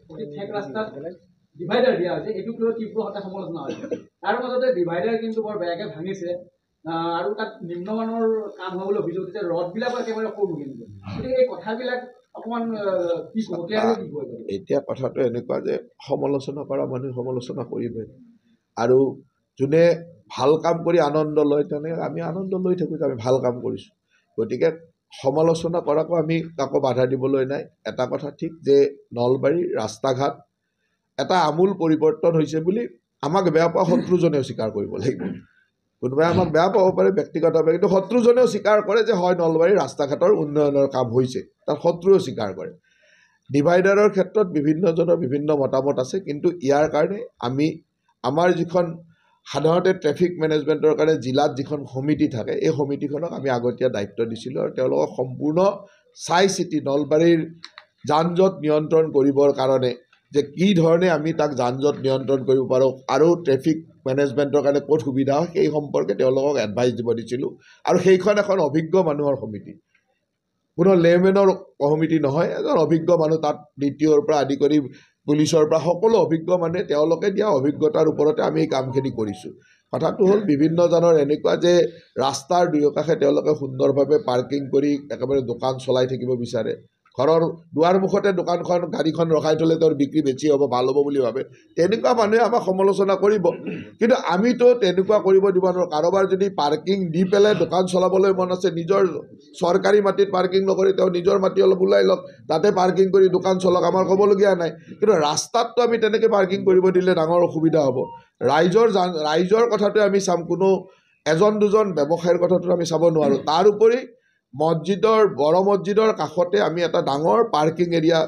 ঠেক ৰাস্তাত ডিভাইডাৰ দিয়া হৈছে, এইটোক লৈ তীব্ৰ সমালোচনা হৈছে। তাৰ মাজতে ডিভাইডাৰ কিন্তু বৰ বেয়াকৈ ভাঙিছে আৰু তাত নিম্নমানৰ কাম হোৱা বুলি অভিযোগ দিছে, ৰডবিলাকো একেবাৰে সৰু কিন্তু। গতিকে এই কথাবিলাক অকণমান কি ক'ব, কি কয়? এতিয়া কথাটো এনেকুৱা যে সমালোচনা কৰা মানুহে সমালোচনা কৰিবই, আৰু যোনে ভাল কাম কৰি আনন্দ লয় তেনেকৈ আমি আনন্দ লৈ থাকোঁ যে আমি ভাল কাম কৰিছোঁ। গতিকে সমালোচনা কৰাকো আমি কাকো বাধা দিবলৈ নাই। এটা কথা ঠিক যে নলবাৰীৰ ৰাস্তা ঘাট এটা আমূল পৰিৱৰ্তন হৈছে বুলি আমাক বেয়া পোৱা শত্ৰুজনেও স্বীকাৰ কৰিব লাগিব। কোনোবাই আমাক বেয়া পাব পাৰে ব্যক্তিগতভাৱে, কিন্তু শত্ৰুজনেও স্বীকাৰ কৰে যে হয় নলবাৰীৰ ৰাস্তা ঘাটৰ উন্নয়নৰ কাম হৈছে, তাত শত্ৰুৱেও স্বীকাৰ কৰে। ডিভাইডাৰৰ ক্ষেত্ৰত বিভিন্নজনৰ বিভিন্ন মতামত আছে, কিন্তু ইয়াৰ কাৰণে আমি আমাৰ যিখন সাধাৰণতে ট্ৰেফিক মেনেজমেণ্টৰ কাৰণে জিলাত যিখন সমিতি থাকে, এই সমিতিখনক আমি আগতীয়া দায়িত্ব দিছিলোঁ আৰু তেওঁলোকক সম্পূৰ্ণ চাই চিতি নলবাৰীৰ যান জঁট নিয়ন্ত্ৰণ কৰিবৰ কাৰণে যে কি ধৰণে আমি তাক যান জঁট নিয়ন্ত্ৰণ কৰিব পাৰোঁ আৰু ট্ৰেফিক মেনেজমেণ্টৰ কাৰণে ক'ত সুবিধা হয় সেই সম্পৰ্কে তেওঁলোকক এডভাইচ দিব দিছিলোঁ। আৰু সেইখন এখন অভিজ্ঞ মানুহৰ সমিতি, কোনো লেমেনৰ সমিতি নহয়, এজন অভিজ্ঞ মানুহ তাত DTOৰ পৰা আদি কৰি পুলিচৰ পৰা সকলো অভিজ্ঞ মানুহে তেওঁলোকে দিয়া অভিজ্ঞতাৰ ওপৰতে আমি এই কামখিনি কৰিছোঁ। কথাটো হ'ল বিভিন্নজনৰ এনেকুৱা যে ৰাস্তাৰ দুয়োকাষে তেওঁলোকে সুন্দৰভাৱে পাৰ্কিং কৰি একেবাৰে দোকান চলাই থাকিব বিচাৰে, ঘৰৰ দুৱাৰ মুখতে দোকানখন গাড়ীখন ৰখাই থ'লে তেওঁৰ বিক্ৰী বেছি হ'ব, ভাল হ'ব বুলি ভাবে। তেনেকুৱা মানুহে আমাক সমালোচনা কৰিব, কিন্তু আমিতো তেনেকুৱা কৰিব দিব নোৱাৰোঁ। কাৰোবাৰ যদি পাৰ্কিং দি পেলাই দোকান চলাবলৈ মন আছে, নিজৰ চৰকাৰী মাটিত পাৰ্কিং নকৰি তেওঁ নিজৰ মাটি অলপ ওলাই লওক, তাতে পাৰ্কিং কৰি দোকান চলাওক, আমাৰ ক'বলগীয়া নাই। কিন্তু ৰাস্তাততো আমি তেনেকৈ পাৰ্কিং কৰিব দিলে ডাঙৰ অসুবিধা হ'ব। ৰাইজৰ কথাটো আমি চাম, কোনো এজন দুজন ব্যৱসায়ীৰ কথাটো আমি চাব নোৱাৰোঁ। তাৰ উপৰি বড় মছজিদৰ কাষতে আমি এটা ডাঙৰ পাৰ্কিং এৰিয়া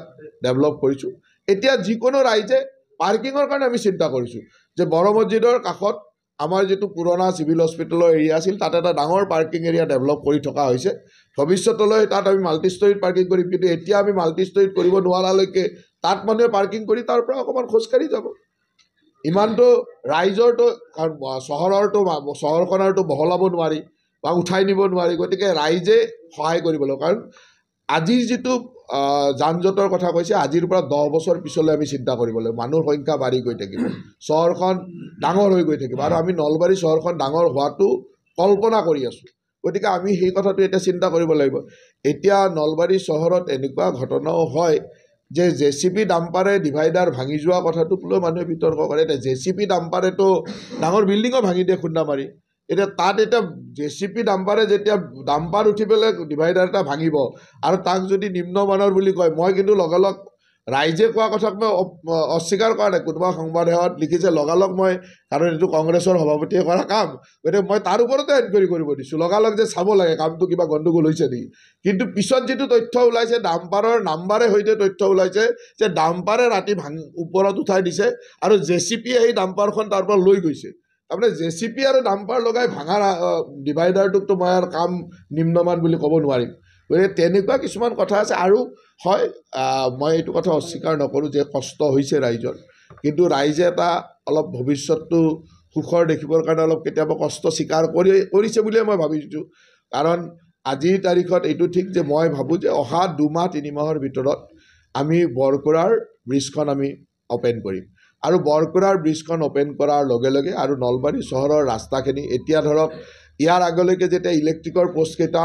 ডেভেলপ কৰিছোঁ। এতিয়া যিকোনো ৰাইজে পাৰ্কিঙৰ কাৰণে আমি চিন্তা কৰিছোঁ যে বড় মছজিদৰ কাষত আমাৰ যিটো পুৰণা চিভিল হস্পিটেলৰ এৰিয়া আছিল, তাত এটা ডাঙৰ পাৰ্কিং এৰিয়া ডেভেলপ কৰি থকা হৈছে। ভৱিষ্যতলৈ তাত আমি মাল্টি ষ্টৰীত পাৰ্কিং কৰিম, কিন্তু এতিয়া আমি মাল্টি ষ্টৰীত কৰিব নোৱাৰালৈকে তাত মানুহে পাৰ্কিং কৰি তাৰ পৰা অকণমান খোজকাঢ়ি যাব। ইমানটো ৰাইজৰটো চহৰখনৰটো বহলাব নোৱাৰি বা উঠাই নিব নোৱাৰি, গতিকে ৰাইজে সহায় কৰিব লাগিব। কাৰণ আজিৰ যিটো যান জঁটৰ কথা কৈছে, আজিৰ পৰা 10 বছৰ পিছলৈ আমি চিন্তা কৰিব লাগিব। মানুহৰ সংখ্যা বাঢ়ি গৈ থাকিব, চহৰখন ডাঙৰ হৈ গৈ থাকিব, আৰু আমি নলবাৰী চহৰখন ডাঙৰ হোৱাটো কল্পনা কৰি আছোঁ। গতিকে আমি সেই কথাটো এতিয়া চিন্তা কৰিব লাগিব। এতিয়া নলবাৰী চহৰত এনেকুৱা ঘটনাও হয় যে JCB ডাম্পাৰে ডিভাইডাৰ ভাঙি যোৱা কথাটোক লৈ মানুহে বিতৰ্ক কৰে। এতিয়া JCB ডাম্পাৰেতো ডাঙৰ বিল্ডিঙো ভাঙি দিয়ে খুন্দা মাৰি। এতিয়া তাত JCB ডাম্পাৰে যেতিয়া ডাম্পাৰ উঠি পেলাই ডিভাইডাৰ এটা ভাঙিব আৰু তাক যদি নিম্নমানৰ বুলি কয়, মই কিন্তু লগালগ ৰাইজে কোৱা কথাক মই অস্বীকাৰ কৰা নাই। কোনোবা সংবাদ সেৱাত লিখিছে লগালগ মই, কাৰণ এইটো কংগ্ৰেছৰ সভাপতিয়ে কৰা কাম, গতিকে মই তাৰ ওপৰতে এনকুৱাৰী কৰিব দিছোঁ, লগালগ যে চাব লাগে কামটো কিবা গণ্ডগোল হৈছে নেকি। কিন্তু পিছত যিটো তথ্য ওলাইছে, ডাম্পাৰৰ নাম্বাৰে সৈতে তথ্য ওলাইছে যে ডাম্পাৰে ৰাতি ওপৰত উঠাই দিছে আৰু JCBয়ে সেই ডাম্পাৰখন তাৰ পৰা লৈ গৈছে। তাৰমানে JCB আৰু ডাম্পাৰ লগাই ভাঙা ডিভাইডাৰটোকতো মই আৰু কাম নিম্নমান বুলি ক'ব নোৱাৰিম। গতিকে তেনেকুৱা কিছুমান কথা আছে। আৰু হয়, মই এইটো কথা অস্বীকাৰ নকৰোঁ যে কষ্ট হৈছে ৰাইজৰ, কিন্তু ৰাইজে এটা অলপ ভৱিষ্যতটো সুখৰ দেখিবৰ কাৰণে অলপ কেতিয়াবা কষ্ট স্বীকাৰ কৰিছে বুলিয়ে মই ভাবিছোঁ। কাৰণ আজিৰ তাৰিখত এইটো ঠিক যে মই ভাবোঁ যে অহা 2 মাহ 3 মাহৰ ভিতৰত আমি বৰকুৰাৰ ব্ৰিজখন আমি অ'পেন কৰিম, আৰু বৰকুৰাৰ ব্ৰিজখন অ'পেন কৰাৰ লগে লগে আৰু নলবাৰী চহৰৰ ৰাস্তাখিনি, এতিয়া ধৰক ইয়াৰ আগলৈকে যেতিয়া ইলেক্ট্ৰিকৰ পষ্টকেইটা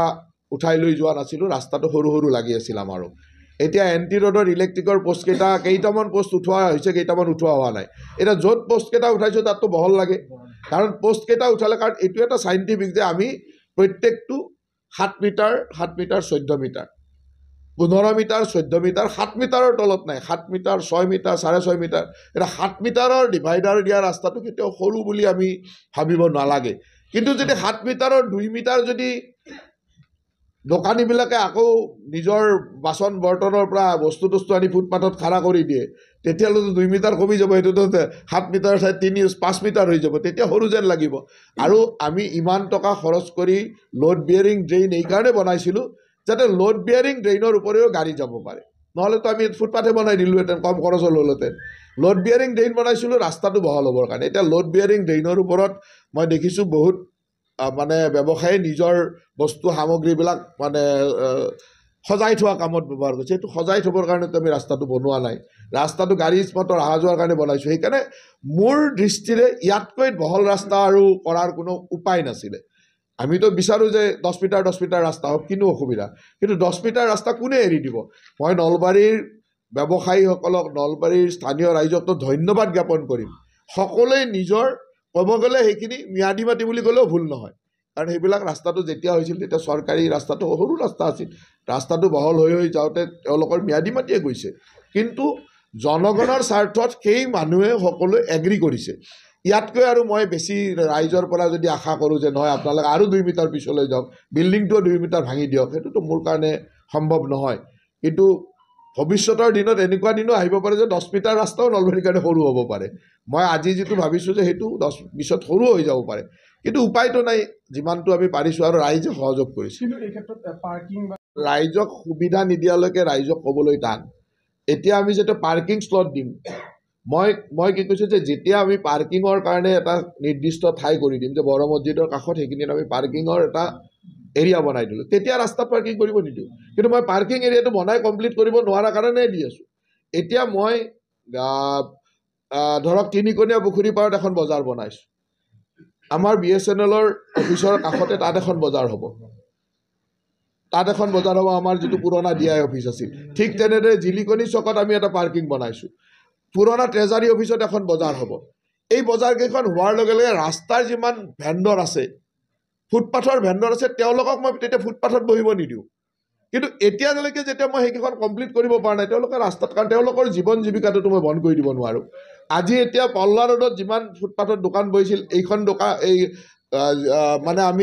উঠাই লৈ যোৱা নাছিলোঁ, ৰাস্তাটো সৰু সৰু লাগি আছিল আমাৰো। এতিয়া NT ৰোডৰ ইলেক্ট্ৰিকৰ পষ্টকেইটা কেইটামান পষ্ট উঠোৱা হৈছে, কেইটামান উঠোৱা হোৱা নাই। এতিয়া য'ত পষ্টকেইটা উঠাইছোঁ তাততো বহল লাগে, কাৰণ পষ্টকেইটা উঠালে, কাৰণ এইটো এটা চাইণ্টিফিক যে আমি প্ৰত্যেকটো 7 মিটাৰ 14 মিটাৰ 15 মিটাৰ 14 মিটাৰ 7 মিটাৰৰ তলত নাই, 7 মিটাৰ 6 মিটাৰ 6.5 মিটাৰ। এতিয়া 7 মিটাৰৰ ডিভাইডাৰ দিয়া ৰাস্তাটো কেতিয়াও সৰু বুলি আমি ভাবিব নালাগে। কিন্তু যদি 7 মিটাৰৰ 2 মিটাৰ যদি দোকানীবিলাকে আকৌ নিজৰ বাচন বৰ্তনৰ পৰা বস্তু আনি ফুটপাথত খাৰা কৰি দিয়ে, তেতিয়াহ'লেতো 2 মিটাৰ কমি যাব, সেইটোতো 7 মিটাৰ 5 মিটাৰ হৈ যাব, তেতিয়া সৰু যেন লাগিব। আৰু আমি ইমান টকা খৰচ কৰি লোড বিয়াৰিং ড্ৰেইন এইকাৰণে বনাইছিলোঁ যাতে লোড বিয়াৰিং ড্ৰেইনৰ উপৰিও গাড়ী যাব পাৰে, নহ'লেতো আমি ফুটপাথে বনাই দিলোঁহেঁতেন, কম খৰচত হ'লহেঁতেন। লোড বিয়াৰিং ড্ৰেইন বনাইছিলোঁ ৰাস্তাটো বহল হ'বৰ কাৰণে। এতিয়া লোড বিয়াৰিং ড্ৰেইনৰ ওপৰত মই দেখিছোঁ বহুত মানে ব্যৱসায়ী নিজৰ বস্তু সামগ্ৰীবিলাক মানে সজাই থোৱা কামত ব্যৱহাৰ কৰিছে। সেইটো সজাই থ'বৰ কাৰণেতো আমি ৰাস্তাটো বনোৱা নাই, ৰাস্তাটো গাড়ী মটৰ অহা যোৱাৰ কাৰণে বনাইছোঁ। সেইকাৰণে মোৰ দৃষ্টিৰে ইয়াতকৈ বহল ৰাস্তা আৰু কৰাৰ কোনো উপায় নাছিলে। আমিতো বিচাৰোঁ যে 10 মিটাৰ ৰাস্তা হওক, কিনো অসুবিধা, কিন্তু 10 মিটাৰ ৰাস্তা কোনে এৰি দিব? মই নলবাৰীৰ ব্যৱসায়ীসকলক, নলবাৰীৰ স্থানীয় ৰাইজকতো ধন্যবাদ জ্ঞাপন কৰিম। সকলোৱে নিজৰ ক'ব গ'লে সেইখিনি ম্যাদী মাটি বুলি ক'লেও ভুল নহয়, কাৰণ সেইবিলাক ৰাস্তাটো যেতিয়া হৈছিল তেতিয়া চৰকাৰী ৰাস্তাটো সৰু ৰাস্তা আছিল, ৰাস্তাটো বহল হৈ যাওঁতে তেওঁলোকৰ ম্যাদী মাটিয়ে গৈছে। কিন্তু জনগণৰ স্বাৰ্থত সেই মানুহে সকলোৱে এগ্ৰী কৰিছে। ইয়াতকৈ আৰু মই বেছি ৰাইজৰ পৰা যদি আশা কৰোঁ যে নহয় আপোনালোকে আৰু 2 মিটাৰ পিছলৈ যাওক, বিল্ডিংটোও 2 মিটাৰ ভাঙি দিয়ক, সেইটোতো মোৰ কাৰণে সম্ভৱ নহয়। কিন্তু ভৱিষ্যতৰ দিনত এনেকুৱা দিনো আহিব পাৰে যে 10 মিটাৰ ৰাস্তাও নলবাৰীৰ কাৰণে সৰু হ'ব পাৰে। মই আজি যিটো ভাবিছোঁ যে সেইটো 10 পিছত সৰু হৈ যাব পাৰে, কিন্তু উপায়টো নাই, যিমানটো আমি পাৰিছোঁ আৰু ৰাইজে সহযোগ কৰিছে। কিন্তু এই ক্ষেত্ৰত পাৰ্কিং বা ৰাইজক সুবিধা নিদিয়ালৈকে ৰাইজক ক'বলৈ টান। এতিয়া আমি যেতিয়া পাৰ্কিং স্লট দিম, মই কি কৈছোঁ যে যেতিয়া আমি পাৰ্কিঙৰ কাৰণে এটা নিৰ্দিষ্ট ঠাই কৰি দিম, যে বড় মছজিদৰ কাষত সেইখিনিত আমি পাৰ্কিঙৰ এটা এৰিয়া বনাই দিলোঁ, তেতিয়া ৰাস্তাত পাৰ্কিং কৰিব নিদিওঁ। কিন্তু মই পাৰ্কিং এৰিয়াটো বনাই কমপ্লিট কৰিব নোৱাৰা কাৰণে দি আছোঁ। এতিয়া মই ধৰক তিনিকণীয়া পুখুৰী পাৰত এখন বজাৰ বনাইছোঁ, আমাৰ BSNLৰ অফিচৰ কাষতে তাত এখন বজাৰ হ'ব, আমাৰ যিটো পুৰণা DI অফিচ আছিল। ঠিক তেনেদৰে জিলিকনি চকত আমি এটা পাৰ্কিং বনাইছোঁ, পুৰণা ট্ৰেজাৰী অফিচত এখন বজাৰ হ'ব। এই বজাৰকেইখন হোৱাৰ লগে লগে ৰাস্তাৰ যিমান ভেণ্ডৰ আছে, ফুটপাথৰ ভেণ্ডৰ আছে, তেওঁলোকক মই তেতিয়া ফুটপাথত বহিব নিদিওঁ। কিন্তু এতিয়ালৈকে যেতিয়া মই সেইকেইখন কমপ্লিট কৰিব পৰা নাই, তেওঁলোকে ৰাস্তাত, কাৰণ তেওঁলোকৰ জীৱন জীৱিকাটোতো মই বন্ধ কৰি দিব নোৱাৰোঁ। আজি এতিয়া পল্লা ৰোডত যিমান ফুটপাথত দোকান বহিছিল, এইখন দোকান মানে আমি